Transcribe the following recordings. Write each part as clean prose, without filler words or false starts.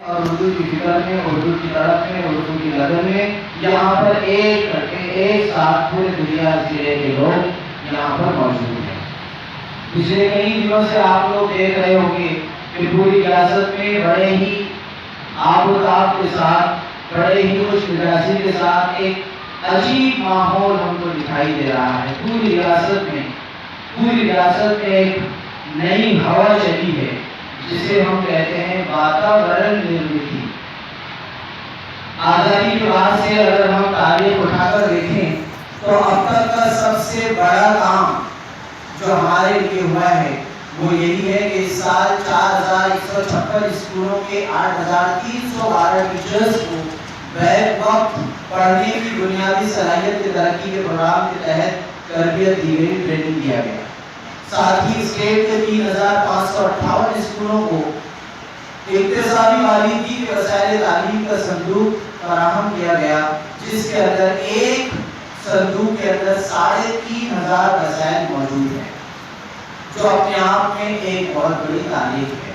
اور اردو کی فکر میں، اردو کی طرف میں، اردو کی لگن میں یہاں پر ایک ساتھ پورے دنیا ضلع کے لوگ یہاں پر موجود ہیں۔ پچھلے کئی دنوں سے آپ لوگ دیکھ رہے ہوں گے کہ پوری ریاست میں بڑے ہی آب و تاب کے ساتھ، بڑے ہی خوش مزاجی کے ساتھ ایک عجیب ماحول ہم کو دکھائی دے رہا ہے۔ پوری ریاست میں ایک نئی ہوا چلی ہے جسے ہم کہتے ہیں واتاورن نرمتی۔ آزادی کے بعد سے اگر ہم تاریخ اٹھا کر دیکھیں تو اب تک کا سب سے بڑا کام جو ہمارے لیے ہوا ہے وہ یہی ہے کہ اس سال 4156 اسکولوں کے 8312 ٹیچرز کو بیک وقت پڑھنے کی بنیادی صلاحیت کی ترقی کے پروگرام کے تحت تربیت دی گئی، ٹریننگ دیا گیا۔ ساتھ ہی اسٹیٹ کے 3558 اسکولوں کو اقتصادی مالیاتی کے وسائل تعلیم کا صندوق فراہم کیا گیا، جس کے اندر ایک صندوق کے اندر 3500 وسائل موجود ہیں، جو اپنے آپ میں ایک بہت بڑی تاریخ ہے۔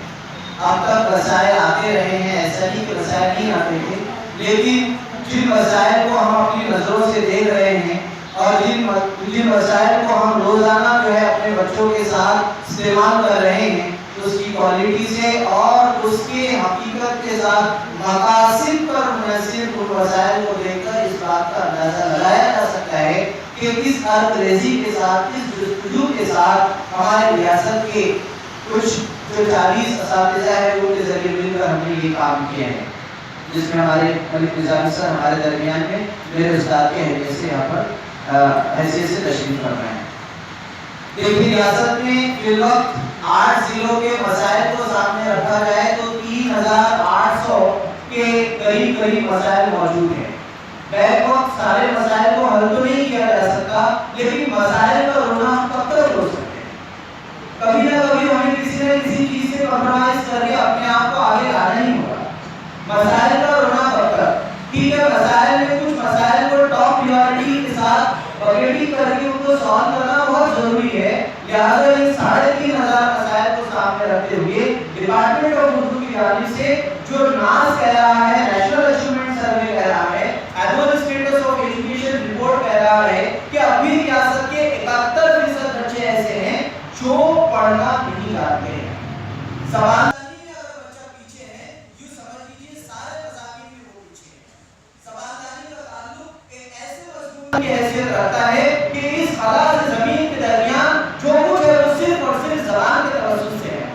اب تک وسائل آتے رہے ہیں، ایسا نہیں کہ وسائل نہیں آتے تھے، لیکن جن وسائل کو ہم اپنی نظروں سے دیکھ رہے ہیں اور جن وسائل کو ہم روزانہ جو ہے اپنے بچوں کے ساتھ استعمال کر رہے ہیں، اس کی کوالٹی سے اور اس کے حقیقت کے ساتھ مقاصد پر منحصر ان وسائل کو دیکھ کر اس بات کا اندازہ لگایا جا سکتا ہے کہ کس عرضی کے ساتھ، کس جستجو کے ساتھ ہمارے ریاست کے کچھ جو 40 اساتذہ ہیں ان کے ذریعے مل کر ہم نے یہ کام کیا ہے، جس میں ہمارے ملک نظامی سر ہمارے درمیان میں میرے استاد کے حیثیت سے یہاں پر حیثیت سے تشریف کر رہے ہیں۔ دیکھیے ریاست میں فی الوقت 8 ضلعوں کے مسائل کو سامنے رکھا جائے تو 3800 کے قریب مسائل موجود ہیں۔ بیک وقت سارے مسائل کو حل تو نہیں کیا جا سکتا، لیکن مسائل کا رونا ہم کب تک رو سکتے ہیں؟ کبھی نہ کبھی ہمیں کسی نہ کسی چیز سے کمپرومائز کر کے اپنے آپ کو آگے لانا ہی ہوگا۔ مسائل کا رونا کب تک؟ ٹھیک ہے، مسائل میں کچھ مسائل کو ٹاپ پریورٹی کے ساتھ بکیٹنگ کر کے ان کو سالو کرنا بہت ضروری ہے، لہٰذا ان 3500 مسائل کو سامنے رکھتے ہوئے ڈپارٹمنٹ آف اردو کی جانب سے جو ناس کہہ رہا ہے، نیشنل اچیومنٹ سروے کہہ رہا ہے، annual status of education report کہہ رہا ہے کہ ابھی ریاست کے 71% بچے ایسے ہیں جو پڑھنا نہیں جانتے ہیں۔ سوال کی حیثیت رکھتا ہے کہ اس خلا سے زمین کے درمیان جو کچھ ہے وہ صرف اور صرف زبان کے توسط سے ہے۔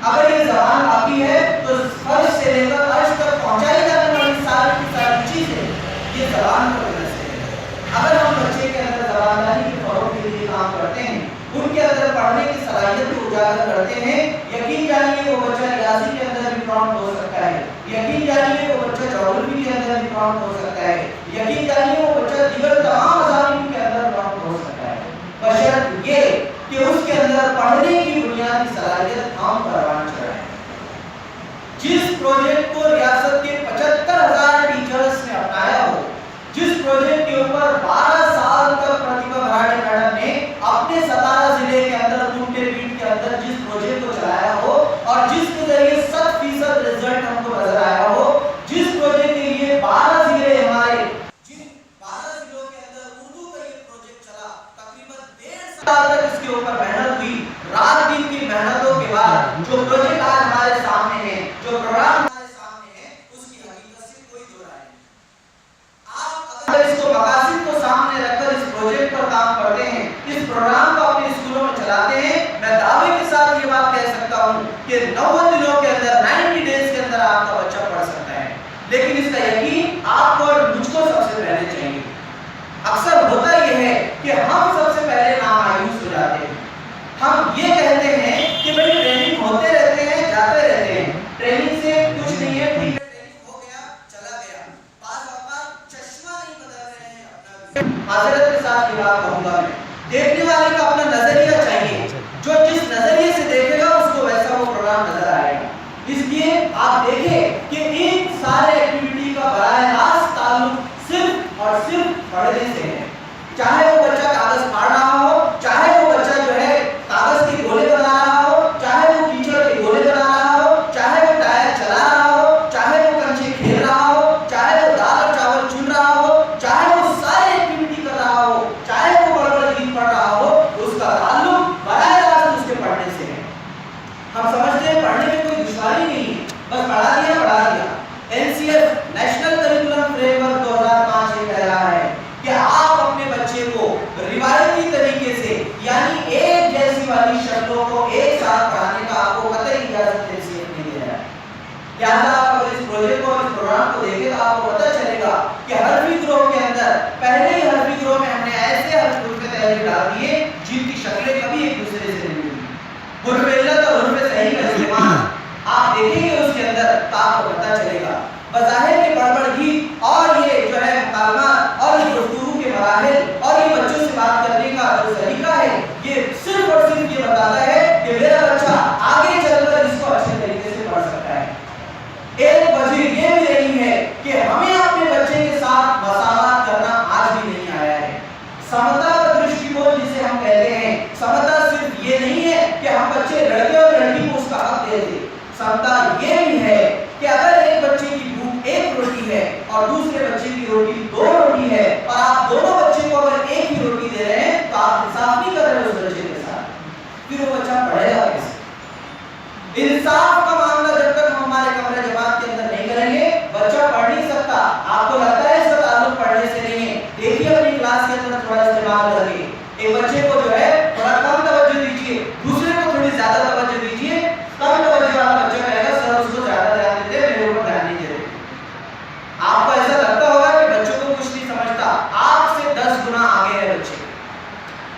اگر یہ زبان باقی ہے تو فرش سے لے کر عرش تک پہنچائی جانے والی ساری کی ساری چیزیں یہ زبان کی وجہ سے ہے۔ اگر ہم بچے کے اندر زبانداری کے فروغ کے لیے کام کرتے ہیں، ان کے اندر پڑھنے کی صلاحیت کو اجاگر کرتے ہیں، یقین جانیے وہ بچہ ریاضی کے اندر بھی پرامپٹ ہو سکتا ہے، یقین جانیے وہ بچہ جغرافی کے اندر بھی پرامپٹ ہو سکتا ہے، یقین جانیے وہ بچہ دیگر تمام مضامین کے اندر پرامپٹ ہو سکتا ہے، بشرط یہ کہ اس کے اندر پڑھنے کی بنیادی صلاحیت ہم پروان چڑھائیں۔ جس پروجیکٹ کو ریاست کے 75,000 ٹیچرز نے اپنایا ہو، جس پروجیکٹ کے اوپر 12 سال تک پرتیبھا براڑے میڈم نے اپنے 17 ضلع کے اندر ٹوٹے پیٹ کے اندر جس پروجیکٹ کو چلایا ہو اور جس کے ذریعے 100% رزلٹ ہم کو نظر آیا ہو، جس پروجیکٹ کے لیے 12 ضلع ہمارے، جن 12 ضلعوں کے اندر اردو کا یہ پروجیکٹ چلا، تقریباً 1.5 سال تک اس کے اوپر محنت ہوئی، رات دن کی محنتوں کے بعد جو پروجیکٹ آج ہمارے سامنے ہے، جو پروگرام ہمارے سامنے ہے، اس کی حقیقت سے کوئی دو رائے نہیں۔ آپ اگر اس کو مقاصد کو سامنے رکھ کر اس پروجیکٹ پر کام کرتے ہیں، اس پروگرام کو اپنے اسکولوں میں چلاتے ہیں، میں دعوے کے ساتھ یہ بات کہہ سکتا ہوں کہ 90 دنوں کے اندر 90 ڈیز کے اندر آپ کا بچہ پڑھ سکتا ہے، لیکن اس کا یقین آپ کو اور مجھ کو سب سے پہلے چاہیے۔ اکثر ہوتا یہ ہے کہ ہم سب سے پہلے نامایوس ہو جاتے ہیں، ہم یہ کہتے ہیں کہ بھئی ٹریننگ ہوتے رہتے ہیں، جاتے رہتے ہیں، ٹریننگ سے کچھ نہیں ہے، ٹھیک ہے ٹریننگ ہو گیا چلا گیا، بعض اوقات چشمہ نہیں بدل رہے ہیں اپنا۔ معذرت کے ساتھ یہ بات کہوں گا، میں دیکھنے والے کا اپنا نظریہ چاہیے، جو جس نظریے سے دیکھے گا اس کو ویسا وہ پروگرام نظر آئے گا۔ اس لیے آپ دیکھیں کہ ان سارے ایکٹیویٹی کا براہ راست تعلق صرف اور صرف پڑھنے سے ہے، چاہے وہ بچہ کاغذ پاڑ رہا ہو، چاہے وہ بچہ جو ہے کاغذ کے گولے بنا رہا ہو، چاہے وہ کیچڑ کے گولے بنا رہا ہو، چاہے وہ ٹائر چلا رہا ہو، چاہے لہٰذا آپ اگر اس پروجیکٹ کو اس پروگرام کو دیکھیں تو آپ کو پتہ چلے گا کہ حرفی گروہ کے اندر پہلے ہی حرفی گروہ میں ہم نے ایسے حروف کے تحریر ڈال دیے جن کی شکلیں کبھی ایک دوسرے سے نہیں ملی. حرف علت اور حرف صحیح کا استعمال آپ دیکھیں گے اس کے اندر تو آپ کو پتہ چلے گا. بظاہر کی بڑبڑگی اور یہ جو ہے مکالمات اور یہ گفتگو کے مراحل اور یہ بچوں سے بات کرنے کا جو طریقہ ہے یہ صرف اور صرف یہ بتاتا ہے کہ میرا بچہ آگے چل کر اس کو اچھے طریقے سے پڑھ سکتا ہے. ایک وجہ یہ بھی رہی ہے کہ ہمیں اپنے بچے کے ساتھ مساوات کرنا آج بھی نہیں آیا ہے. سمتا کا درشٹیکون جسے ہم کہتے ہیں, سمتا صرف یہ نہیں ہے کہ ہم بچے لڑکے اور لڑکی کو اس کا حق دے دیں. سمتا یہ بھی ہے کہ اگر ایک بچے کی بھوک ایک روٹی ہے اور دوسرے بچے کی روٹی 2 روٹی ہے اور آپ دونوں بچے کو اگر ایک ہی روٹی دے رہے ہیں تو آپ انصاف نہیں کر رہے اس بچے کے ساتھ, پھر وہ بچہ پڑھے گا کیسے؟ انصاف کا معاملہ جب تک ہم ہمارے کمرے جماعت کے اندر نہیں کریں گے بچہ پڑھ نہیں سکتا. آپ کو لگتا ہے اس کا تعلق پڑھنے سے نہیں ہے, دیکھیے اپنی کلاس کے اندر تھوڑا استعمال کر کے ایک بچے کو جو ہے تھوڑا کم توجہ دیجیے, دوسرے کو تھوڑی زیادہ توجہ دیجیے. کم توجہ والا بچہ کہے گا سر اس کو زیادہ دھیان دیتے میرے اوپر دھیان نہیں دیتے. آپ کو ایسا لگتا ہوگا کہ بچوں کو کچھ نہیں سمجھتا, آپ سے 10 گنا آگے ہے بچے.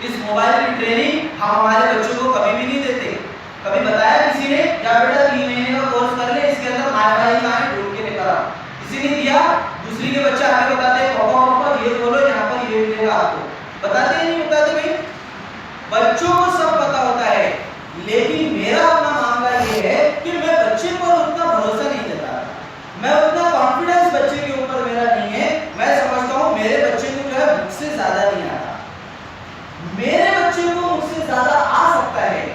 اس موبائل کی ٹریننگ ہم ہمارے بچوں کو کبھی بھی نہیں دیتے. کبھی بتایا کسی نے یا بیٹا 3 مہینے کا کورس کر لے, اس کے اندر وائی فائی کہاں ہے ڈھونڈ کے لے کر آؤ, کسی نے دیا؟ دوسری کے بچے آگے بتاتے ہیں پاپا یہ بولو یہاں پر یہ ملے گا آپ کو, بتاتے ہیں نہیں بتاتے بھائی؟ بچوں کو سب پتا ہوتا ہے, لیکن میرا اپنا معاملہ یہ ہے کہ میں بچے پر اتنا بھروسہ نہیں دیتا, میں اتنا کانفیڈنس بچے کے اوپر میرا نہیں ہے. میں سمجھتا ہوں میرے بچے کو جو ہے مجھ سے زیادہ نہیں آتا, میرے بچے کو مجھ سے زیادہ آ سکتا ہے.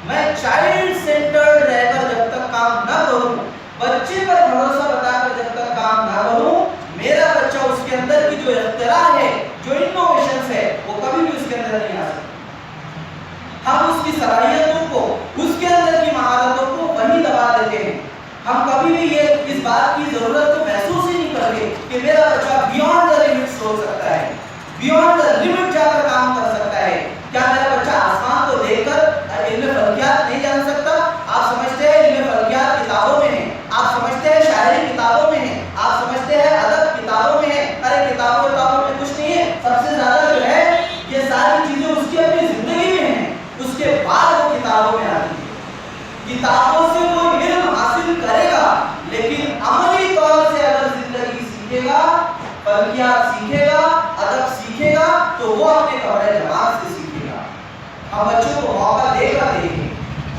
میں چائلڈ سینٹرڈ رہ کر جب تک کام نہ کروں, بچے پر بھروسہ بتا کر جب تک کام نہ کروں, میرا بچہ اس کے اندر کی جو اختراع ہے جو انوویشنز ہے وہ کبھی بھی اس کے اندر نہیں آ سکتا. ہم اس کی صلاحیتوں کو اس کے اندر کی مہارتوں کو وہی دبا دیتے ہیں. ہم کبھی بھی یہ اس بات کی ضرورت کو محسوس ہی نہیں کرتے کہ میرا بچہ بیونڈ دا لمٹ سوچ سکتا ہے, بیونڈ دا لمٹ جا کر کام کر سکتا ہے. کیا میرا بچہ آسمان کو دیکھ کر علم فلکیات نہیں جان سکتا؟ آپ سمجھتے ہیں علم فلکیات کتابوں میں ہے, آپ سمجھتے ہیں شاعری کتابوں میں ہے, آپ سمجھتے ہیں ادب کتابوں میں ہے. ارے کتابوں میں کچھ نہیں ہے, سب سے زیادہ جو ہے یہ ساری چیزیں اس کی اپنی زندگی میں ہیں, اس کے بعد وہ کتابوں میں آتی ہے. کتابوں سے وہ علم حاصل کرے گا, لیکن عملی طور سے اگر زندگی سیکھے گا, فلکیات سیکھے گا, ادب سیکھے گا تو وہ اپنے کمرے جماعت سے سیکھے گا. ہم بچوں کو موقع دے گا دیکھیں,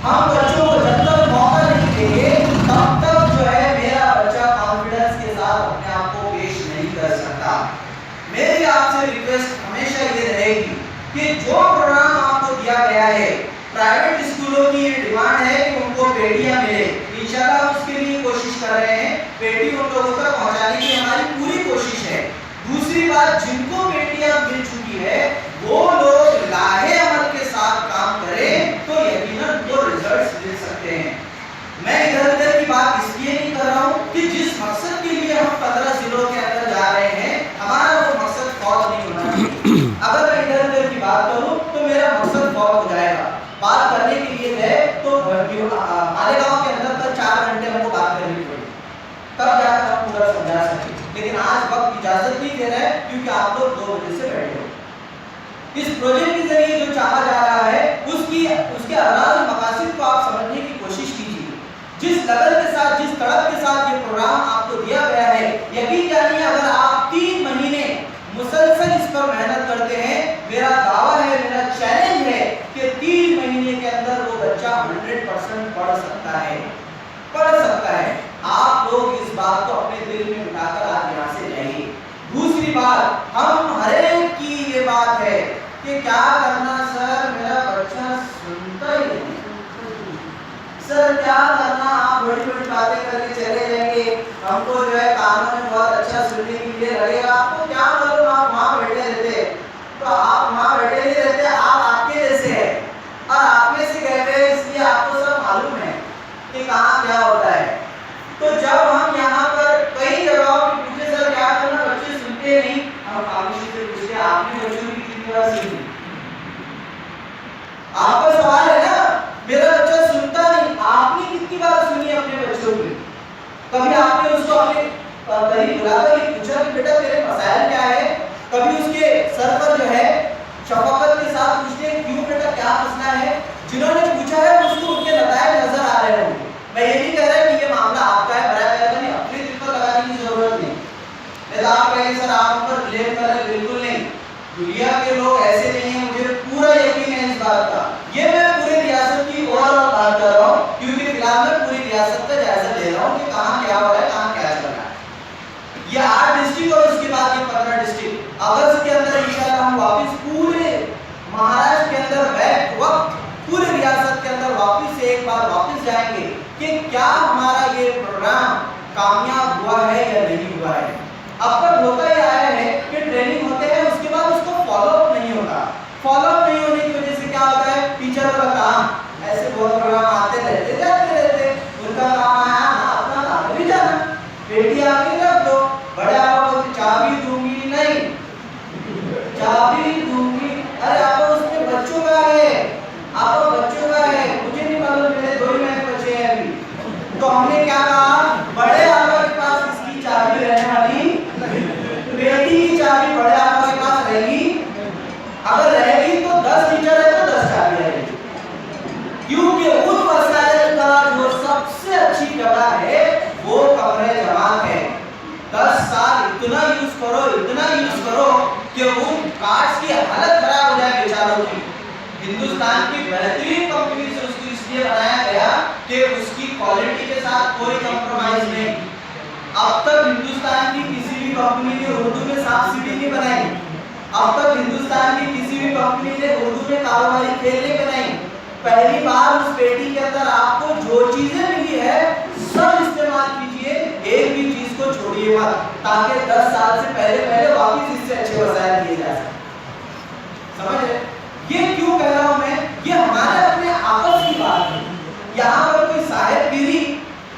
ہم بچوں کو جب تک موقع نہیں دیں گے تب تک جو ہے میرا بچہ کانفیڈنس کے ساتھ اپنے آپ کو پیش نہیں کر سکتا. میری آپ سے ریکویسٹ ہمیشہ یہ رہے گی کہ جو پروگرام آپ کو دیا گیا ہے, پرائیویٹ اسکولوں کی یہ ڈیمانڈ ہے کہ ان کو پیٹیاں ملے, انشاءاللہ ہم اس کے لیے کوشش کر رہے ہیں. پیٹی ان لوگوں تک پہنچانے کی ہماری پوری کوشش ہے. دوسری بات, جن کو پیٹیاں مل چکی ہے وہ لوگ لاہے عمل کے ساتھ کام کریں تو یقیناً وہ ریزلٹس مل سکتے ہیں. میں ادھر ادھر کی بات اس لیے نہیں کر رہا ہوں کہ جس مقصد کے لیے ہم 15 ضلعوں کے اندر جا رہے ہیں ہمارا وہ مقصد فوت نہیں ہونا چاہیے. اگر میں ادھر ادھر کی بات کروں تو میرا مقصد فوت ہو جائے گا. بات کرنے کے لیے ہے تو مالیگاؤں کے اندر تک 4 گھنٹے ہم کو بات کرنی پڑی, تب جا کر ہم پورا سمجھا سکیں. لیکن آج وقت اجازت نہیں دے رہا ہے کیونکہ آپ لوگ 2 بجے سے بیٹھے ہو. اس پروجیکٹ کے ذریعے جو چاہا جا رہا ہے اس کے اغراض اور مقاصد کو آپ سمجھنے کی کوشش کیجیے. جس لگن کے ساتھ, جس تڑپ کے ساتھ یہ پروگرام آپ کو دیا گیا ہے, یقین جانیے اگر آپ 3 مہینے مسلسل اس پر محنت کرتے ہیں, میرا دعویٰ ہے, میرا چیلنج ہے کہ 3 مہینے کے اندر وہ بچہ 100% پڑھ سکتا ہے. آپ لوگ اس بات کو اپنے دل میں بٹھا کر آج یہاں سے جائیے. دوسری بات, ہم ہر ایک کی یہ بات ہے کہ کیا کرنا سر, میرا بچہ سنتا ہی نہیں. سر کیا کرنا, آپ بڑی بڑی باتیں کر کے چلے جائیں گے, ہم کو جو ہے کانوں میں بہت اچھا سننے کے لیے لگے گا. آپ کو کیا معلوم آپ وہاں بیٹھے رہتے, تو آپ وہاں بیٹھے نہیں رہتے, آپ کے جیسے ہیں اور آپ میں سے کہتے ہیں, اس لیے آپ کو سب معلوم ہے کہ کہاں کیا ہوتا ہے. تو جب ہم یہاں پر کئی جگہوں پہ پوچھے سر کیا کرنا, بچے سنتے نہیں, ہم خاموشی سے پوچھتے ہیں آپ نے بچوں کی کتنی بار سنی. آپ کا سوال ہے نا, میرا بچہ سنتا نہیں, آپ نے کتنی بار سنی اپنے بچوں کی. کبھی آپ نے اس کو اپنے قریب بلا کر یہ پوچھا کہ بیٹا تیرے مسائل کیا ہے؟ کبھی اس کے سر پر جو ہے شفقت کے ساتھ پوچھتے کیوں بیٹا کیا مسئلہ ہے؟ جنہوں نے پوچھا ہے اس کو ان کے نتائج نظر آ رہے ہوں گے. میں یہ نہیں کہہ رہا کہ یہ معاملہ آپ کا ہے، برائے مہربانی اپنے دل پر لگانے کی ضرورت نہیں. آپ کہیں سر آپ پر بلیم کر رہے، بالکل نہیں. دنیا کے لوگ ایسے نہیں ہیں، مجھے پورا یقین ہے اس بات کا. یہ میں پورے ریاست کی اوور آل بات کر رہا ہوں کیونکہ فی الحال میں پوری ریاست کا جائزہ لے رہا ہوں کہ کہاں کیا ہو رہا ہے، کہاں کیا چل رہا ہے. یہ 8 ڈسٹرکٹ اور اس کے بعد یہ 15 ڈسٹرکٹ اگست کے اندر انشاءاللہ ہم واپس پورے مہاراشٹر کے اندر بیک وقت پورے ریاست کے اندر واپس سے ایک بار واپس جائیں گے کہ کیا ہمارا یہ پروگرام کامیاب ہوا ہے یا نہیں ہوا ہے. اب تک ہوتا ہی آیا ہے کہ ٹریننگ ہوتے ہیں اس کے بعد اس کو فالو اپ نہیں ہوتا. فالو اپ نہیں ہونے کی وجہ سے کیا ہوتا ہے، ٹیچر کا کام ایسے بہت پروگرام آتے رہتے جاتے رہتے، ان کا کام آیا نا اپنا کام بھی جانا، بیٹی آ کے رکھ دو، بڑے آپ کو چابی دوں گی نہیں، چابی دوں گی. ارے آپ اس میں بچوں کا ہے، آپ بچوں کا ہے، مجھے نہیں معلوم، میرے 2 ہی مہینے بچے ہیں ابھی. تو ہم نے کیا کہا، بڑے آقا کے پاس اس کی چابی رہنے والی، بیٹی کی چابی بڑے آقا کے پاس رہے گی. اگر رہے گی تو 10 ٹیچر ہے تو 10 چابی رہے گی، کیونکہ ان مسائل کا جو سب سے اچھی جگہ ہے وہ کمرے جماعت ہے. 10 سال اتنا یوز کرو کہ ان کارڈز کی حالت خراب ہو جائے بیچاروں کی. ہندوستان کی بہترین کمپنی سے اس کو اس لیے بنایا گیا کہ اس کی کوالٹی کے ساتھ کوئی کمپرومائز نہیں. اب تک ہندوستان کی کسی بھی کمپنی نے اردو میں صاف سیڑھی نہیں بنائی. اب تک ہندوستان کی کسی بھی کمپنی نے اردو میں کاروباری کھیل نہیں بنائی. پہلی بار اس پیٹی کے اندر آپ کو جو چیزیں ملی ہے سب استعمال کیجئے، ایک بھی چیز کو چھوڑیے مت، تاکہ 10 سال سے پہلے واپس اس سے اچھے وسائل دیے جا سکیں. سمجھ رہے؟ یہ کیوں کہہ رہا ہوں میں، یہ ہمارے اپنے آپس کی بات ہے. یہاں پر کوئی صاحب گیری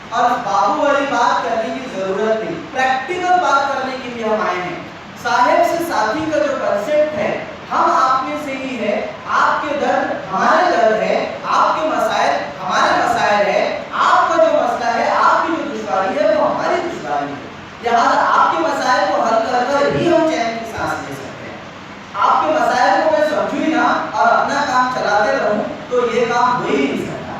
اور بابو والی بات کرنے کی ضرورت نہیں، پریکٹیکل بات کرنے کے لیے ہم آئے ہیں. صاحب سے ساتھی کا جو کنسپٹ ہے، ہم آپ میں سے ہی ہے، آپ کے درد ہمارے درد ہے، آپ کے مسائل ہمارے مسائل ہے، آپ کا جو مسئلہ ہے، آپ کی جو دشواری ہے وہ ہماری دشواری ہے. لہٰذا آپ کے مسائل کو حل کر ہی ہم چین کی سانس لے سکتے ہیں. آپ کے مسائل کو میں سمجھوں ہی نہ اور اپنا کام چلاتے رہوں تو یہ کام ہو ہی نہیں سکتا.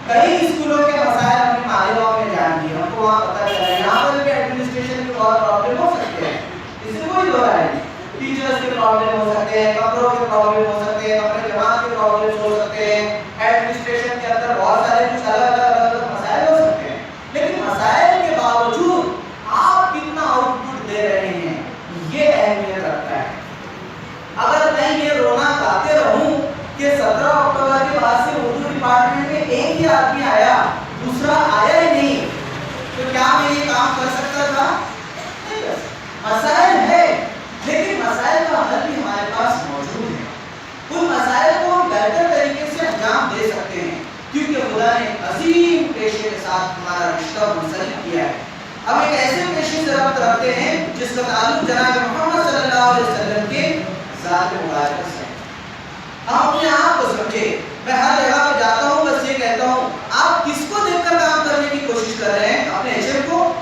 کئی اسکولوں کے مسائل ہم نے مالیگاؤں میں جان دیے، ہم کو وہاں پتہ چلا ہے یہاں پر بھی ایڈمنسٹریشن کے بہت پرابلم ہو سکتے ہیں، اس سے کوئی دو رائے نہیں. ٹیچرز کے پرابلم ہو سکتے ہیں، کمروں کے پرابلم ہو سکتے ہیں، کمرے جماعت کے پرابلم ہو سکتے ہیں، ایڈمنسٹریشن کے اندر بہت سارے کچھ الگ مسائل ہو سکتے ہیں. لیکن مسائل کے باوجود آپ کتنا آؤٹ پٹ دے رہے ہیں یہ اہمیت رکھتا ہے. اگر میں یہ رونا گاتے رہوں کہ 17 اکتوبر کے بعد سے اردو ڈپارٹمنٹ میں ایک ہی آدمی آیا، دوسرا آیا ہی نہیں، تو کیا میں یہ کام کر سکتا تھا؟ نہیں کر سکتا. مسائل ہے لیکن مسائل کا حل بھی ہمارے پاس موجود ہے. ان مسائل کو ہم بہتر طریقے سے انجام دے سکتے ہیں کیونکہ خدا نے عظیم پیشے کے ساتھ ہمارا رشتہ منسلک کیا ہے. ہم ایک ایسے پیشے سے ربط رکھتے ہیں جس کا تعلق جناب محمد صلی اللہ علیہ وسلم کے ذات مبارک سے. ہم اپنے آپ کو سمجھے. میں ہر جگہ پہ جاتا ہوں بس یہ کہتا ہوں آپ کس کو دیکھ کر کام کرنے کی کوشش کر رہے ہیں؟ اپنے ایچ ایم کو،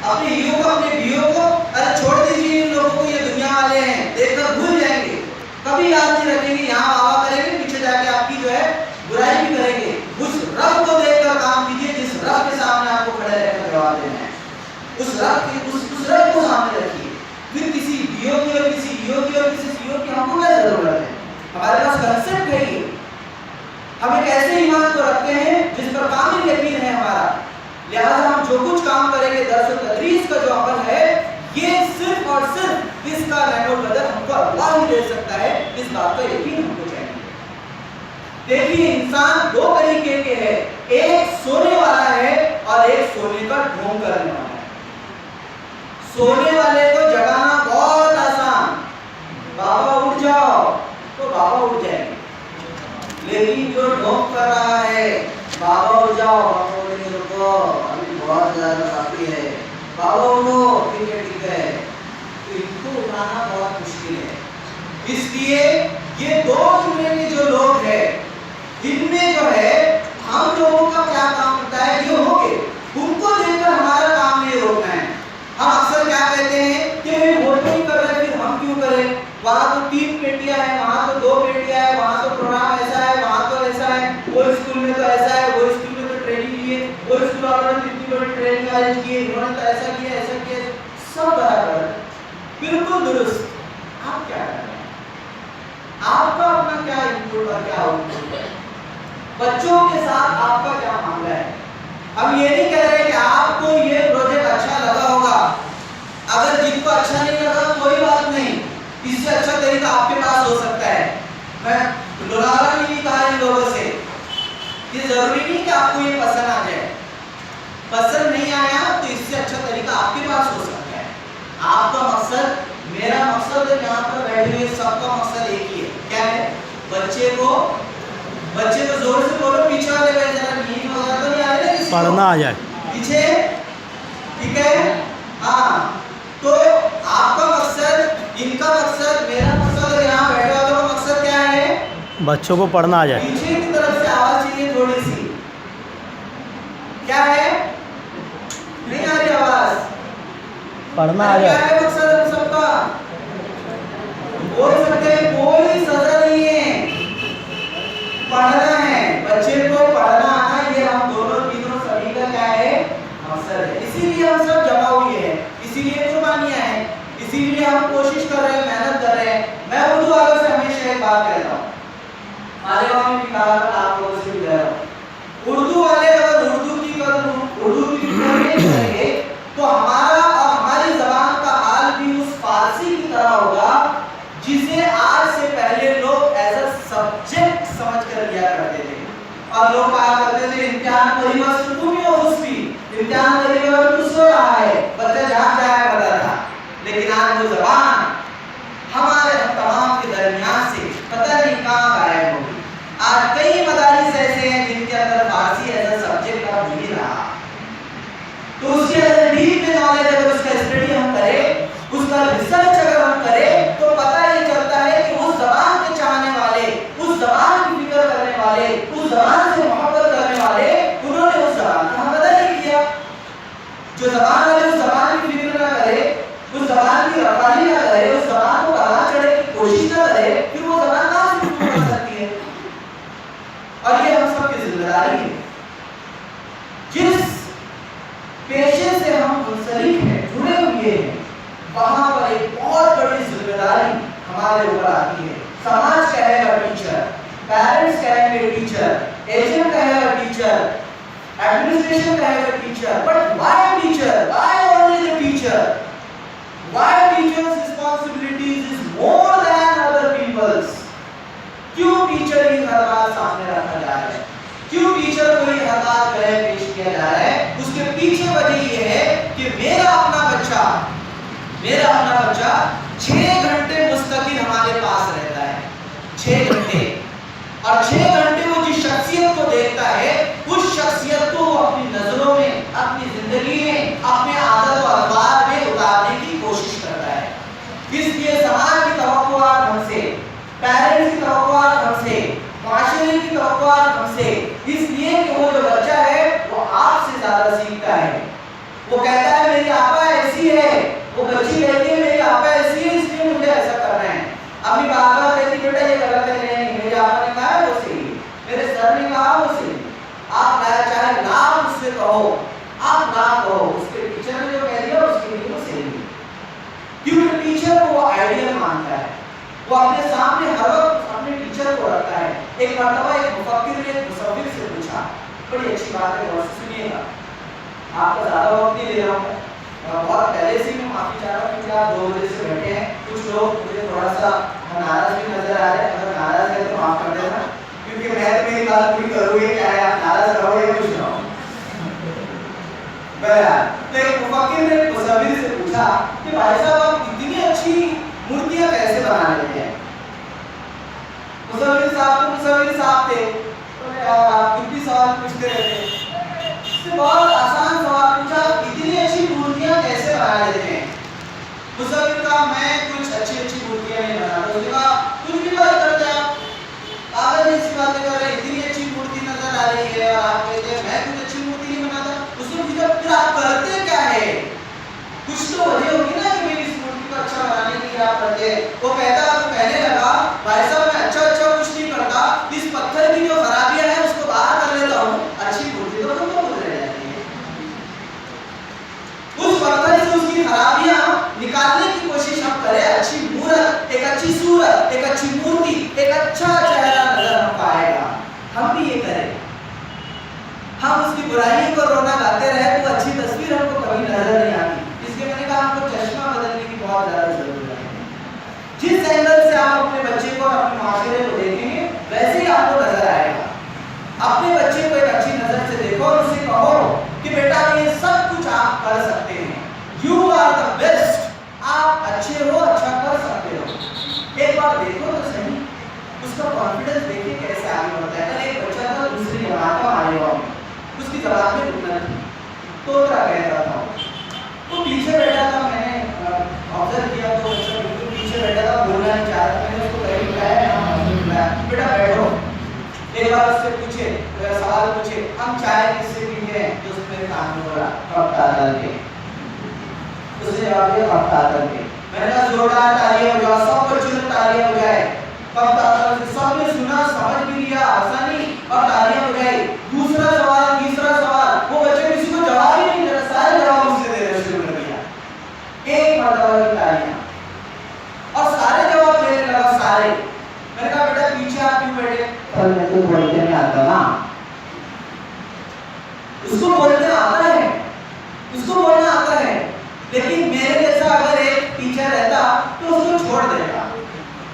اپنے ایو کو، اپنے بی او کو؟ ارے چھوڑ دیجیے ان لوگوں کو، یہ دنیا والے ہیں، دیکھ کر بھول جائیں گے، کبھی یاد نہیں رکھیں گے. یہاں واہ کریں گے، پیچھے جا کے آپ کی جو ہے برائی بھی کریں گے. اس رب کو دیکھ کر کام کیجیے جس رب کے سامنے آپ کو کھڑے رہ کر جواب دینا ہے. اس رب کو سامنے رکھیے. پھر کسی بی او کی اور کسی ای او کی اور کسی سی او کی ہم کو کیا ضرورت ہے؟ ہمارے پاس کنسپٹ ہے. یہ ہم ایک ایسے ایمان کو رکھتے ہیں جس پر کامل یقین ہے ہمارا. لہذا ہم جو کچھ کام کریں گے، درس و تدریس کا جو عمل ہے، یہ صرف اور صرف اس کا نعمت بدل ہم کو اللہ ہی دے سکتا ہے. اس بات کا یقین ہم کو چاہیے. دیکھیے انسان 2 طریقے کے ہے، ایک سونے والا ہے اور ایک سونے کا ڈھونگ کرنے والا ہے. سونے والے کو جگانا بہت آسان، بابا اٹھ جاؤ تو بابا اٹھ جائیں گے. لیکن جو ڈھونگ کر رہا ہے، بابا اٹھ جاؤ، بابا اٹھ کے رکو، ابھی بہت زیادہ کافی ہے، بابا اٹھو، ٹھیک ہے، تو ان کو اٹھانا بہت مشکل ہے. اس لیے یہ 2 زمرے کے جو لوگ ہیں، ان میں جو ہے ہم لوگوں کا کیا کام ہوتا ہے، یہ ہو گے ان کو دیکھ وہاں تو 3 پیٹیاں ہیں، وہاں تو 2 پیٹیاں ہیں، وہاں تو پروگرام ایسا ہے، وہاں تو ایسا ہے، وہ اسکول میں تو ایسا ہے، وہ اسکول میں تو ٹریننگ لی ہے، وہ اسکول والوں نے اتنی بڑی ٹریننگ ارینج کی ہے، انہوں نے تو ایسا کیا ایسا کیا، سب برابر بالکل درست. آپ کیا کر رہے ہیں؟ آپ کا اپنا کیا انپٹ اور کیا آؤٹ پٹ ہے؟ بچوں کے ساتھ آپ کا کیا معاملہ ہے؟ ہم یہ نہیں کہہ رہے کہ آپ کو یہ پروجیکٹ اچھا لگا ہوگا، اگر جن کو اچھا نہیں لگا کوئی بات نہیں، اس سے اچھا طریقہ آپ کے پاس ہو سکتا ہے. میں لولالا نہیں کہا ان لوگوں سے، یہ ضروری نہیں کہ آپ کو یہ پسند آ جائے، پسند نہیں آیا تو اس سے اچھا طریقہ آپ کے پاس ہو سکتا ہے. آپ کا مقصد، میرا مقصد ہے، یہاں پر بیٹھے ہوئے سب کا مقصد ایک ہی ہے، کیا ہے؟ بچے کو زور سے بولو، پیچھے والے بھائی ذرا نیند وغیرہ تو نہیں آ رہی ہے، پڑھنا آ جائے پیچھے، ٹھیک ہے؟ ہاں، تو آپ کا مقصد، ان کا مقصد، میرا مقصد اور یہاں بیٹھے والوں کا مقصد کیا ہے؟ بچوں کو پڑھنا آ جائے. پیچھے کی طرف سے آواز چاہیے تھوڑی سی، کیا ہے؟ نہیں آ رہی آواز؟ پڑھنا آ کیا جائے. ہے مقصد ہم سب کا؟ بول سکتے ہیں کوئی سزا نہیں ہے، پڑھنا ہے، بچے کو پڑھنا آنا، یہ ہم دونوں تینوں سبھی کا کیا ہے؟ مقصد ہے. اسی لیے ہم سب جمع ہوئے ہیں، اسی لیے قربانیاں ہیں، اسی لیے ہم کوشش کر رہے ہیں، محنت کر رہے ہیں. میں اردو والوں سے ہمیشہ ایک بات کہتا ہوں، مالیگاؤں میں بھی کہا تھا، آپ لوگوں سے بھی کہہ رہا ہوں، اردو والے اگر اردو کی فکر نہیں کریں گے تو ہمارا اور ہماری زبان کا حال بھی اس فارسی کی طرح ہوگا جسے آج سے پہلے لوگ ایز اے سبجیکٹ سمجھ کر لیا کرتے تھے. اور لوگ کہا کرتے تھے امتحان قریب ہے تو تم ہی ہو خوش بھی، امتحان قریب ہے تو سو رہا ہے، بچہ جھاگ جایا کرتا تھا. لیکن آج وہ زبان ہمارے ہم تمام کے درمیان سے پتہ نہیں کہاں غائب ہوگی. آج کئی مدارس ایسے ہیں جن کے اندر فارسی ایز اے سبجیکٹ اب نہیں رہا. تو اس کے اندر ڈیپ میں نالج اگر اس کا اسٹڈی ہم کریں، اس کا ریسرچ اگر ہم کریں تو پتہ یہ چلتا ہے کہ اس زبان کے چاہنے والے، اس زبان کی فکر کرنے والے، اس زبان سے محبت کرنے والے، انہوں نے اس زبان کا ہم بدل نہیں کیا. جو زبان والے اس زبان کی فکر نہ کرے، اس زبان کی رفاہی نہ کرے، اس زبان کو بڑھا چڑھے کی کوشش نہ کرے، پھر وہ زبان کہاں سے شروع کر سکتی ہے؟ اور یہ ہم سب کی ذمہ داری ہے. جس پیشے سے ہم منسلک ہیں، جڑے ہوئے ہیں، وہاں پر ایک بہت بڑی ذمہ داری ہمارے اوپر آتی ہے. سماج کہے گا ٹیچر، پیرنٹس کہیں گے ٹیچر، ایجنٹ کہے گا ٹیچر، ایڈمنسٹریشن کہے گا teacher. But why teacher? Why only the teacher? Why teachers responsibilities is more than other peoples? کیوں ٹیچر کی ہر بات سامنے رکھا جا رہا ہے؟ کیوں ٹیچر کو یہ ہر بات پیش کیا جا رہا ہے؟ اس کے پیچھے وجہ یہ ہے کہ میرا اپنا بچہ 6 گھنٹے مستقل ہمارے پاس رہتا ہے، 6 گھنٹے، اور 6 گھنٹے وہ جس شخصیت کو دیکھتا ہے اس شخصیت کو وہ اپنی نظروں میں، اپنی زندگی میں، اپنے عادت و اخلاق میں اتارنے کی کوشش کرتا ہے. اس لیے سماج کی توقعات ہم سے، پیرنٹس کی توقعات ہم سے، معاشرے کی توقعات ہم سے، اس لیے کہ وہ جو بچہ ہے وہ آپ سے زیادہ سیکھتا ہے. وہ کہتا ہے میری آپا ایسی ہے، وہ بچی کہتی ہے میری آپا ایسی ہے، اس لیے مجھے ایسا کرنا ہے. اپنی بابا کہتی بیٹا یہ غلط ہے، نہیں میرے آپا نے کہا وہ صحیح ہے، میرے سر نے کہا وہ صحیح ہے. آپ چاہے نام اس سے کہو، آپ نہ کہو، اس کے ٹیچر نے جو کہہ دیا اس کے لیے وہ صحیح ہے. کیونکہ ٹیچر کو وہ آئیڈیل مانتا ہے، وہ اپنے سامنے ہر وقت اپنے ٹیچر کو رکھتا ہے. ایک مرتبہ ایک مفکر نے ایک مصور سے پوچھا، بڑی اچھی بات ہے، غور سے سنیے گا، آپ کا زیادہ وقت نہیں لے رہا ہوں، بہت پہلے سے میں معافی چاہ رہا ہوں کیونکہ آپ 2 بجے سے بیٹھے ہیں. کچھ لوگ مجھے تھوڑا سا ناراض بھی نظر آ رہے ہیں، اگر ناراض ہے تو معاف کر دینا، کیونکہ میں تو میری بات پوری کروں گی، کیا ہے آپ ناراض رہو یا خوش رہو. بہرحال تو ایک مفکر نے ایک مصور سے پوچھا کہ بھائی صاحب آپ اتنی اچھی مورتیاں کیسے بنا لیتے ہیں؟ مصور صاحب تھے، آپ کتنی سوال پوچھتے رہتے ہیں. اس سے بہت آسان سوال پوچھا، اتنی اچھی مورتیاں کیسے بنا لیتے ہیں؟ مصور کہا میں کچھ اچھی مورتیاں نہیں بناتا. اس نے کہا کچھ بھی بات کرتے ہیں آپ ایسی باتیں کر رہے ہیں، اتنی اچھی مورتی نظر آ رہی ہے اور آپ کہتے ہیں میں کچھ اچھی مورتی نہیں بناتا. اس نے پوچھا پھر آپ کرتے کیا ہے؟ کچھ تو وجہ ہوگی نا کہ میری اس مورتی کو اچھا بنانے کی آپ کرتے ہیں. وہ کہتا نکالنے کی کوشش ہم کریں، اچھی مورت، ایک اچھی صورت، ایک اچھی مورتی، ایک اچھا چہرہ نظر ہم کو آئے گا، ہم بھی یہ کریں. ہم اس کی برائی کو رونا گاتے رہے تو اچھی تصویر ہم کو کبھی نظر نہیں آتی. اس لیے میں نے کہا ہم کو چشمہ بدلنے کی بہت زیادہ ضرورت ہے. جس اینگل سے آپ اپنے بچے کو اور اپنے معاشرے کو دیکھیں گے ویسے ہی آپ کو نظر آئے گا. اپنے بچے کو ایک اچھی نظر سے دیکھو اور اسے کہو کہ بیٹا یہ سب کچھ آپ کر سکتے ہیں. You are the best. آپ اچھے ہو، اچھا کر سکتے ہو. ایک بار دیکھو تو صحیح، اس کا کانفیڈنس دیکھیں کیسے آگے بڑھتا ہے. کل ایک بچہ تھا دوسری جماعت کا ہمارے گاؤں میں، اس کی زبان میں رکنا تھی، توترا کہتا تھا. وہ پیچھے بیٹھا تھا، میں نے آبزرو کیا تو بچہ بالکل پیچھے بیٹھا تھا، بولنا نہیں چاہ رہا. میں نے اس کو کہیں بلایا، بیٹا بیٹھو. ایک بار اس سے پوچھے، سوال پوچھے، ہم چائے کس سے پیتے ہیں؟ تو اس نے کان میں بولا کپ تادل کے. اس نے جواب دیا کپ تادل کے. میں نے کہا زوردار تالیاں بجاؤ، سب بچوں نے تالیاں بجائے. کپ تادل سے سب نے سنا، سمجھ بھی لیا، آسانی اور تالیاں بجائی. دوسرا سوال، تیسرا سوال، وہ بچے کسی کو جواب ہی نہیں دے رہا، سارے جواب اس سے دینے شروع کر دیا. ایک مرتبہ کی تالیاں اور سارے جواب دینے لگا، سارے. میں نے کہا بیٹا پیچھے آپ کیوں بیٹھے؟ کل میں تو بولتے نہیں آتا نا. اس کو بولنا آتا ہے، اس کو بولنا آتا ہے، لیکن میرے جیسا اگر ایک ٹیچر رہتا تو اس کو چھوڑ دے گا،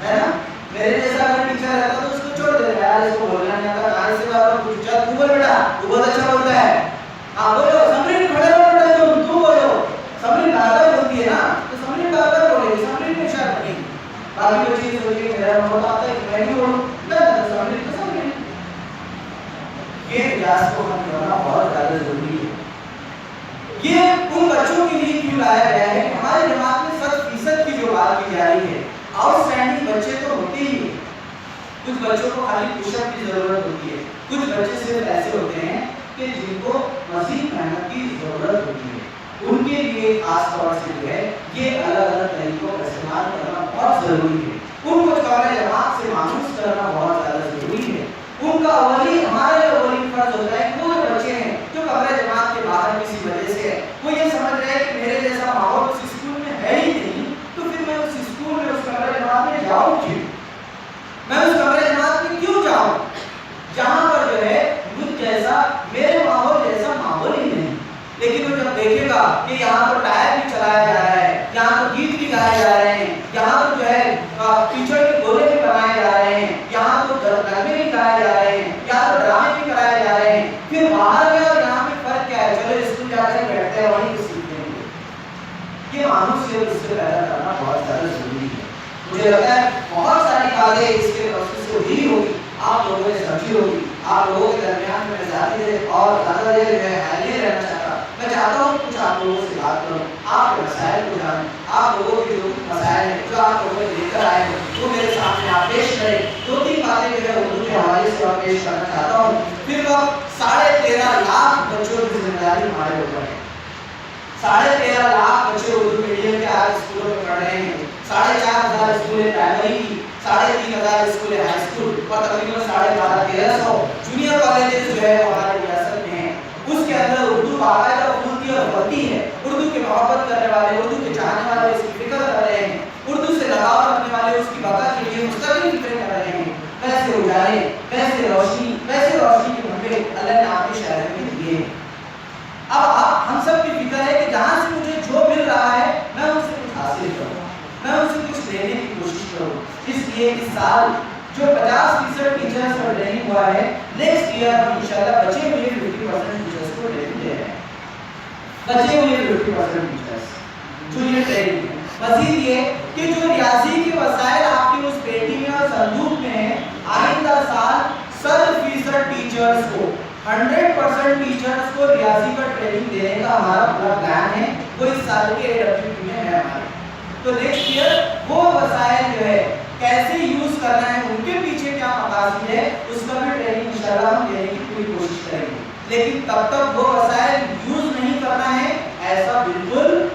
ہے نا. میرے جیسا اگر ٹیچر رہتا تو اس کو چھوڑ دے گا. یار اس کو بولنا نہیں آتا، کہاں سے بات کر، چل تو بول بیٹا، تو بہت اچھا بولتا ہے. ہاں بولو سمرین، کھڑے رہو بیٹا، تو بولو. سمرین دادا بولتی ہے نا تو سمرین دادا بولے گی، سمرین میں شاید نہیں. باقی بچے یہ سوچیں کہ میرا بہت آتا ہے کہ میں نہیں بولوں، نہیں سمرین تو سمرین. یہ ریاض کو ہم کرنا بہت زیادہ ضروری ہے. یہ ان بچوں کے لیے کیوں لایا گیا ہے کہ ہماری جماعت میں 100% کی جو بات کی جا رہی ہے، آؤٹ اسٹینڈنگ بچے تو ہوتے ہی ہیں. کچھ بچوں کو خالی پش اپ کی ضرورت ہوتی ہے، کچھ بچے صرف ایسے ہوتے ہیں کہ جن کو مزید محنت کی ضرورت ہوتی ہے. ان کے لیے خاص طور سے جو ہے یہ الگ الگ طریقوں کا استعمال کرنا بہت ضروری ہے. ان کو کمرہ جماعت سے مانوس کرنا بہت زیادہ ضروری ہے. ان کا اولی، ہمارے اولی فرض ہوتا ہے کہ وہ بچے ہیں جو کمرہ جماعت کے باہر کسی وجہ سے ہے، وہ یہ سمجھ رہے ہیں کہ میرے جیسا ماحول اس اسکول میں ہے ہی نہیں، تو پھر میں اس اسکول میں، اس کمرہ جماعت میں جاؤں کیوں؟ میں اس کمرہ جماعت میں کیوں جاؤں جہاں پر جو ہے مجھ جیسا، میرے ماحول جیسا ماحول ہی نہیں. لیکن وہ جب دیکھے گا کہ یہاں پر ٹائر بھی چلایا جا رہا ہے، یہاں پر گیت بھی گائے جا رہے ہیں، یہاں پر جو ہے ٹیچر کے گولے بھی بنائے جا رہے ہیں، یہاں پر گربے بھی گائے جا رہے ہیں، یہاں پر ڈرامے بھی کرائے جا رہے ہیں، پھر باہر میں اور یہاں میں فرق کیا ہے؟ چلو اسکول جا کر بیٹھتے ہیں وہیں کچھ سیکھتے ہیں. یہ مانوس سے اس سے پیدا کرنا بہت زیادہ ضروری ہے. مجھے لگتا ہے بہت ساری باتیں اس کے پروسیس سے ہوئی ہوگی، آپ لوگوں نے سمجھی ہوگی. آپ لوگوں کے درمیان میں ذاتی دیر اور زیادہ دیر جو ہے نہیں رہنا چاہتا. میں چاہتا ہوں کچھ آپ لوگوں سے بات کروں، آپ کے مسائل کو جانیں، آپ لوگوں کے جو مسائل ہیں جو آپ لوگوں نے لے کر آئے ہیں وہ میرے سامنے آپ پیش کریں. 2-3 باتیں جو ہے اردو کے حوالے سے میں پیش کرنا چاہتا ہوں. پھر وقت 13.5 لاکھ بچوں کی ذمہ داری ہمارے اوپر ہے. 13.5 لاکھ بچے اردو میڈیم کے آج اسکولوں میں پڑھ رہے ہیں. 4,500 اسکولیں پرائمری کی، 3,500 اسکولیں ہائی اسکول اور تقریباً 1,250-1,300 جونیئر کالجز جو ہے ہمارے ریاست میں ہیں. اس کے اندر اردو باقاعدہ پھولتی اور بڑھتی ہے. اردو کے محبت کرنے والے، اردو کے چاہنے والے اس کی فکر کر رہے ہیں. اردو سے لگاؤ رکھنے والے اس کی بقا کے لیے مستقل فکریں کر رہے ہیں. ویسے اجالے، ویسے روشنی، ویسے روشنی کے منبع اللہ نے آپ کے شہر میں دیے ہیں. اب ہم سب کی فکر ہے کہ جہاں سے مجھے جو مل رہا ہے میں ان سے کچھ حاصل کروں، میں ان سے کچھ لینے کی کوشش کروں. اس لیے اس سال جو 50% ٹیچرز کا ٹریننگ ہوا ہے، نیکسٹ ایئر ہم انشاءاللہ بچے ہوئے 50% ٹیچرز کو ٹریننگ دے رہے ہیں. بچے ہوئے 50% ٹیچرز جو یہ ٹریننگ ہے. مزید یہ کہ جو ریاضی کے وسائل آپ کی اس پیٹی میں اور صندوق میں ہیں، آئندہ سال 100% ٹیچرز کو، 100% ٹیچرز کو ریاضی کا ٹریننگ دینے کا ہمارا پورا پلان ہے. وہ اس سال کے AWP میں ہے ہمارے. تو نیکسٹ ایئر وہ وسائل جو ہے کیسے یوز کرنا ہے، ان کے پیچھے کیا مقاصد ہے، اس کا بھی ٹریننگ انشاءاللہ ہم دینے کی پوری کوشش کریں گے. لیکن تب تک وہ وسائل یوز نہیں کرنا ہے ایسا بالکل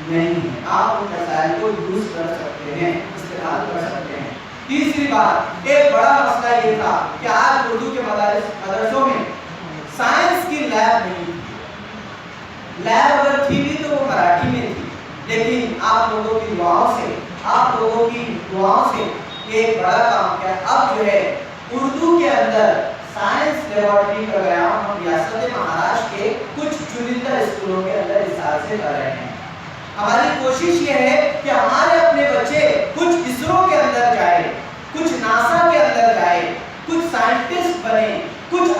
نہیں ہے. آپ ان وسائل کو یوز کر سکتے ہیں، استعمال کر سکتے ہیں. تیسری بات، ایک بڑا مسئلہ یہ تھا کہ آج اردو کے مدرسوں میں سائنس کی لیب نہیں تھی. لیب اگر تھی بھی تو وہ مراٹھی میں تھی. لیکن آپ لوگوں کی دعاؤں سے ایک بڑا کام کیا اب جو ہے اردو کے اندر سائنس لیبارٹری کا قیام ہم ریاست مہاراشٹر کے کچھ چنندہ اسکولوں کے اندر اس سال سے کر رہے ہیں. ہماری کوشش یہ ہے کہ ہمارے اپنے بچے کچھ اسرو کے اندر جائے, کچھ ناسا کے اندر جائے, کچھ سائنٹسٹ بنے, کچھ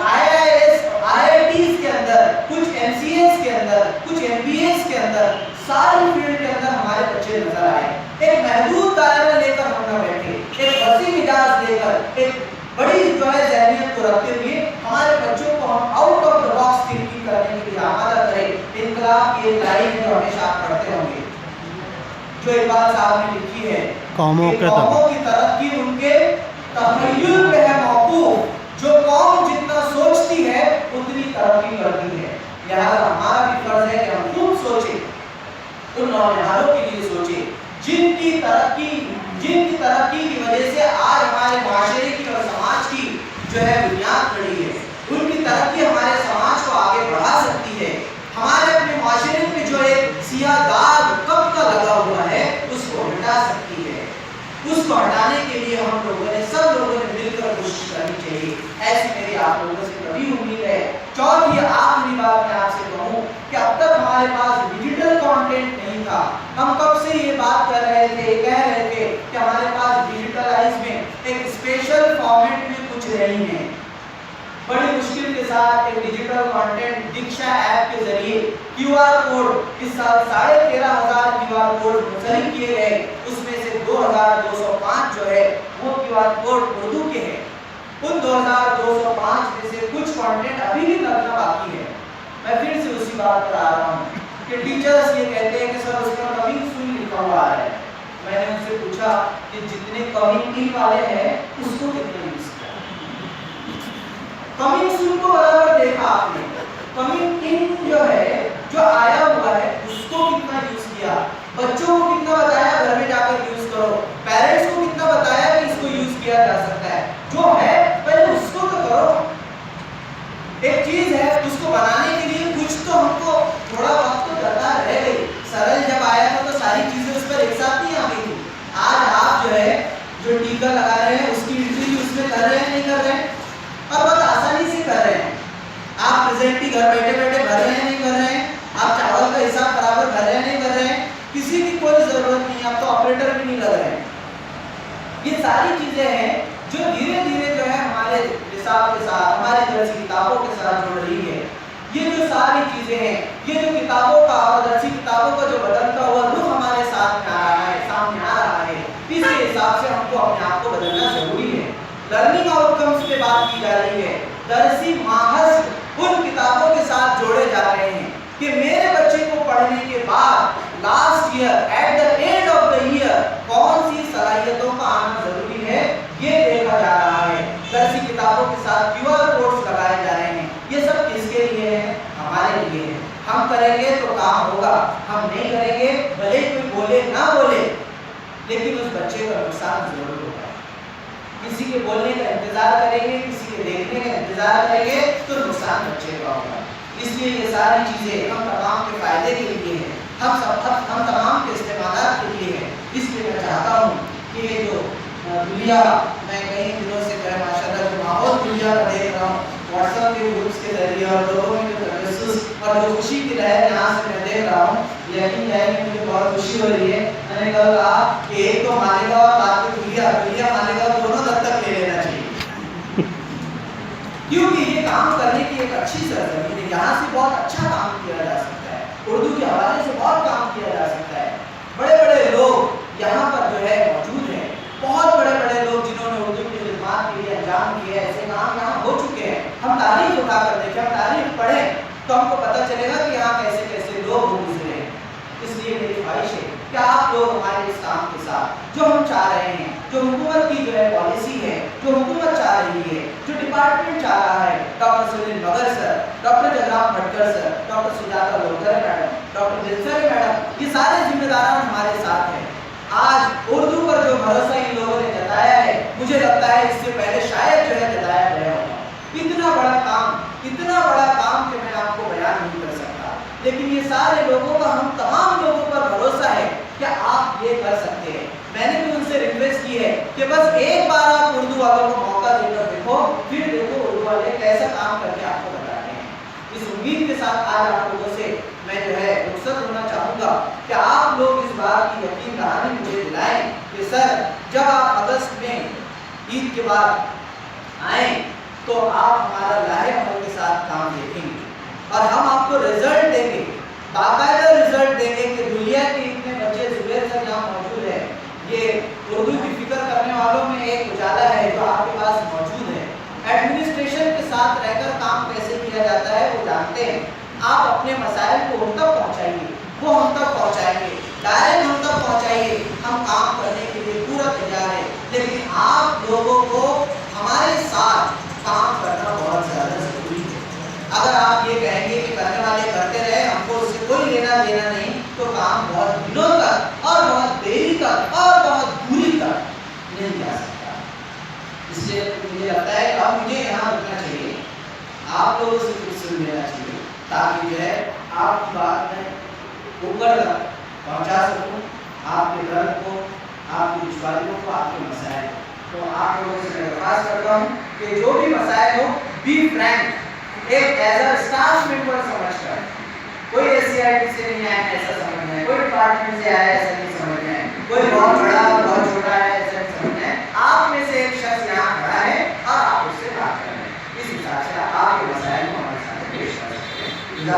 IITs کے اندر, کچھ MCAs کے اندر, کچھ MBAs کے اندر, ساری فیلڈ کے اندر ہمارے بچے نظر آئے. ایک محدود دائرہ لے کر ہم نہ بیٹھے, ایک وسیع مزاج لے کر, ایک بڑی جو ہے ذہنیت کو رکھتے ہوئے ہمارے بچوں کو ہم out of the box thinking کرنے کے لیے آمادہ کریں. انقلاب کی ایک لائن جو ہمیشہ آپ پڑھتے ہوں گے جو اقبال صاحب نے لکھی ہے, قوموں کی ترقی ان کے تخیل پہ ہے موقوف, جو قوم جتنا سوچتی ہے اتنی ترقی کرتی ہے. لہذا ہمارا بھی فرض ہے کہ ہم خود سوچیں, ان نونہالوں کے لیے سوچیں جن کی ترقی کی وجہ سے آج ہمارے معاشرے کی اور سماج کی جو ہے بنیاد کھڑی ہے. ان کی ترقی ہمارے سماج کو آگے بڑھا سکتی ہے. ہمارے اپنے معاشرے میں جو ایک سیاہ داغ کب کا لگا ہوا ہے اس کو ہٹا سکتی ہے. اس کو ہٹانے کے لیے ہم لوگوں نے سب لوگوں نے مل کر کوشش کرنی چاہیے. ایسی میری آپ لوگوں سے کبھی امید ہے. چوتھی آخری بات میں آپ سے کہوں کہ اب تک ہمارے پاس ڈیجیٹل کانٹینٹ نہیں تھا. ہم کب سے یہ بات کر رہے تھے, کہہ رہے تھے کہ ہمارے پاس ڈیجیٹلائز میں ایک اسپیشل فارمیٹ میں کچھ نہیں ہے. بڑی مشکل کے ساتھ ایک ڈیجیٹل کانٹینٹ دیکشا ایپ کے ذریعے QR کوڈ اس سال 13,500 QR کوڈ منسلک کیے گئے. اس میں سے 2,205 جو ہے وہ QR کوڈ اردو کے ہیں. ان 2,205 میں سے کچھ کانٹینٹ ابھی بھی کرنا باقی ہے. میں پھر سے اسی بات پر آ رہا ہوں کہ ٹیچرز یہ کہتے ہیں کہ سر اس کا کمنگ سون لکھا ہوا ہے. میں نے ان سے پوچھا کہ جتنے کمنگ ان والے ہیں اس کو کتنا یوز کیا, کمنگ سون کو برابر دیکھا آپ نے, کمنگ ان جو ہے جو آیا ہوا ہے اس کو کتنا یوز کیا, بچوں کو کتنا بتایا گھر میں جا کر یوز کرو, پیرنٹس کو کتنا بتایا کہ اس کو یوز کیا جا سکتا ہے. جو ہے پہلے اس کو تو کرو. ایک چیز ہے اس کو بنانے کے لیے کچھ تو ہم کو تھوڑا وقت تو درکار رہ گئی. سرل جب آیا تھا تو ساری چیزیں اس پر ایک ساتھ نہیں آ گئی تھی. آج آپ جو ہے جو ٹیکا لگا رہے ہیں اس کی انٹری اس میں کر رہے ہیں نہیں کر رہے ہیں, اور بہت آسانی سے کر رہے ہیں. آپ پریزنٹی گھر بیٹھے بیٹھے بھر رہے ہیں نہیں کر رہے ہیں, آپ چاول کا حساب برابر بھر رہے ہیں نہیں کر رہے ہیں, کسی کی کوئی ضرورت نہیں, آپ تو آپریٹر بھی نہیں لگ رہے ہیں. یہ ساری چیزیں ہیں جو دھیرے دھیرے جو ہے ہمارے حساب کے ساتھ ہماری درسی کتابوں کے ساتھ جڑ رہی ہے. یہ جو ساری چیزیں ہیں, یہ جو کتابوں کا اور درسی کتابوں کا جو بدلتا ہوا رخ ہمارے ساتھ میں آ رہا ہے, سامنے آ رہا ہے, اس کے حساب سے ہم کو اپنے آپ کو بدلنا ضروری ہے. لرننگ آؤٹ کمز پہ بات کی جا رہی ہے. درسی ماحص ان کتابوں کے ساتھ جوڑے جا رہے ہیں کہ میرے بچے کو پڑھنے کے بعد last year at the end of the year کون سی صلاحیتوں کا آنا ضروری ہے یہ دیکھا جا رہا ہے. درسی کتابوں کے ساتھ QR کوڈز لگائے جا رہے ہیں. یہ سب کس کے لیے ہے؟ ہمارے لیے ہے. ہم کریں گے تو کام ہوگا, ہم نہیں کریں گے بھلے کوئی بولے نہ بولے لیکن اس بچے کا نقصان ضرور ہوگا. کسی کے بولنے کا انتظار کریں گے, کسی کے دیکھنے کا انتظار کریں گے تو نقصان بچے کا ہوگا. اس لیے یہ ساری چیزیں ہم تمام کے فائدے کے لیے ہیں, ہم تمام کے استعمالات کے لیے ہیں. اس لیے میں چاہتا ہوں کہ یہ جو دنیا میں کئی دنوں سے جو ہے ماشاءاللہ جو ماحول دنیا کا دیکھ رہا ہوں واٹس ایپ کے گروپس کے ذریعے اور لوگوں میں جو تجسس اور جو خوشی کی لہر یہاں سے میں دیکھ رہا ہوں, یقین جائے کہ مجھے بہت خوشی ہو رہی ہے. میں نے کہا کہ ایک تو مانے گا اور بات کو دنیا مانے گا, دونوں تب تک لے لینا چاہیے کیونکہ یہ کام کرنے کی ایک اچھی سرزمین ہے. یہاں سے بہت اچھا کام کیا جا سکتا ہے, اردو کے حوالے سے بہت کام کیا جا سکتا ہے. بڑے بڑے لوگ یہاں پر جو ہے موجود ہیں, بہت بڑے بڑے لوگ جنہوں نے اردو کی خدمات کے لیے انجام دیے, ایسے کام یہاں ہو چکے ہیں. ہم تاریخ اٹھا کر دیکھیں, ہم تاریخ پڑھیں تو ہم کو پتہ چلے گا کہ یہاں کیسے کیسے لوگ گزرے ہیں. اس لیے میری خواہش ہے کہ آپ لوگ ہمارے اس کام کے ساتھ جو ہم چاہ رہے ہیں, جو حکومت کی جو ہے پالیسی ہے, جو حکومت چاہ رہی ہے, جو ڈپارٹمنٹ چاہ رہا ہے, doctor Sunil Magar sir, doctor Jagram Bhatkar sir, doctor Sujata Lokar madam, doctor Dilsar madam, یہ سارے ذمہ داران ہمارے ساتھ ہیں. آج اردو پر جو بھروسہ ان لوگوں نے جتایا ہے مجھے لگتا ہے اس سے پہلے شاید جو ہے جتایا گیا ہوگا. اتنا بڑا کام کہ میں آپ کو بیان نہیں کر سکتا, لیکن یہ سارے لوگوں کا ہم تمام لوگوں پر بھروسہ ہے ساتھ آج آپ لوگوں سے میں جو ہے رخصت ہونا چاہوں گا کہ آپ لوگ اس بات کی یقین دہانی مجھے دلائیں کہ سر جب آپ اگست میں عید کے بعد آئیں تو آپ ہمارا لاہے عمل کے ساتھ کام دیکھیں گے اور ہم آپ کو رزلٹ دیں گے، باقاعدہ رزلٹ دیں گے کہ دنیا کے اتنے بچے زبیر سر یہاں موجود ہے. یہ اردو کی فکر کرنے والوں میں ایک اجالا ہے جو آپ کے پاس موجود ہے. ایڈمنسٹریشن کے ساتھ رہ کر کام کیسے کیا جاتا ہے وہ جانتے ہیں. آپ اپنے مسائل کو ہم تک پہنچائیے، وہ ہم تک پہنچائیں گے، ڈائریکٹ ہم تک پہنچائیے. ہم کام کرنے کے لیے پورا تیار ہے، لیکن آپ لوگوں کو ہمارے ساتھ کام کرنا بہت زیادہ ضروری ہے. اگر آپ یہ کہیں گے کہ کرنے والے کرتے رہے، ہم کو اس سے کوئی لینا دینا نہیں، تو کام بہت دنوں تک اور بہت دیری تک اور بہت دوری تک نہیں جا سکتا. اس لیے مجھے لگتا ہے کہ اب مجھے یہاں رکنا چاہیے، آپ لوگوں سے کچھ سن لینا چاہیے تاکہ جو ہے آپ کی بات میں اوپر تک پہنچا سکوں، آپ کے درد کو، آپ کی دشواریوں کو، آپ کے مسائل کو. تو آپ لوگوں سے میں درخواست کرتا ہوں کہ جو بھی مسائل ہو بی فرینک، ایک ایز اے اسٹاف ممبر سمجھ کر، کوئی ایس سی آئی ٹی سے نہیں آیا ایسا سمجھنا ہے، کوئی ڈپارٹمنٹ سے آیا ایسا نہیں سمجھنا ہے، کوئی بہت بڑا بہت چھوٹا ہے ایسا نہیں سمجھنا ہے. آپ میں سے ایک شخص یہاں کھڑا ہے اور آپ اس سے بات کر رہے ہیں، اس حساب سے آپ کے مسائل کو ہمارے ساتھ پیش کر سکتے ہیں.